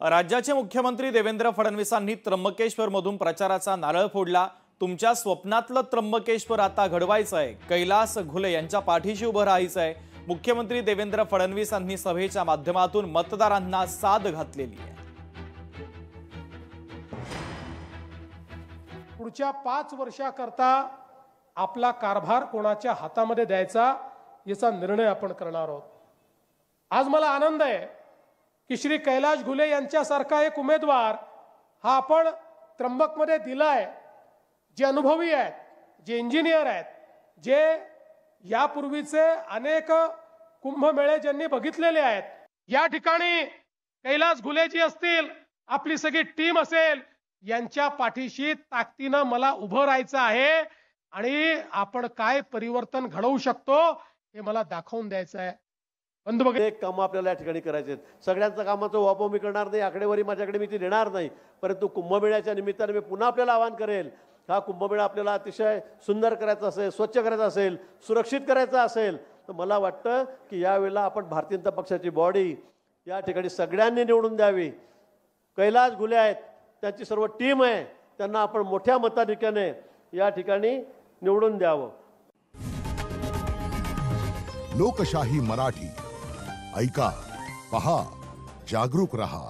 राज्याचे मुख्यमंत्री देवेंद्र फडणवीसांनी त्र्यंबकेश्वरमधून प्रचाराचा नारळ फोडला। तुमच्या स्वप्नातलं त्र्यंबकेश्वर आता घडवायचं आहे, कैलास घुले यांच्या पाठीशी उभं राहायचं आहे। मुख्यमंत्री देवेंद्र फडणवीसांनी सभेच्या माध्यमातून मतदारांना साद घातलेली आहे। पुढच्या 5 वर्षाकरता आपला कारभार कोणाच्या हातामध्ये द्यायचा याचा निर्णय आपण करणार आहोत। आज मला आनंद आहे की श्री कैलास घुले यांच्यासारखा एक उमेदवार हा आपण त्र्यंबकमध्ये दिलाय, जे अनुभवी आहेत, जे इंजिनियर आहेत, जे यापूर्वीचे अनेक कुंभमेळे ज्यांनी बघितलेले आहेत। या ठिकाणी कैलास घुलेजी असतील, आपली सगळी टीम असेल, यांच्या पाठीशी ताकदीने मला उभं राहायचं आहे आणि आपण काय परिवर्तन घडवू शकतो हे मला दाखवून द्यायचं आहे। बंधू एक काम आपल्याला या ठिकाणी करायचे आहेत। सगळ्यांचं कामाचं वापर मी करणार नाही, आकडेवारी माझ्याकडे मी ती देणार नाही, परंतु कुंभमेळ्याच्या निमित्ताने मी पुन्हा आपल्याला आवाहन करेल। हा कुंभमेळा आपल्याला अतिशय सुंदर करायचा असेल, स्वच्छ करायचा असेल, सुरक्षित करायचा असेल, तर मला वाटतं की यावेळेला आपण भारतीय जनता पक्षाची बॉडी या ठिकाणी सगळ्यांनी निवडून द्यावी। कैलास घुले आहेत, त्यांची सर्व टीम आहे, त्यांना आपण मोठ्या मताधिक्याने या ठिकाणी निवडून द्यावं। लोकशाही मराठी ऐका, पहा, जागरूक रहा।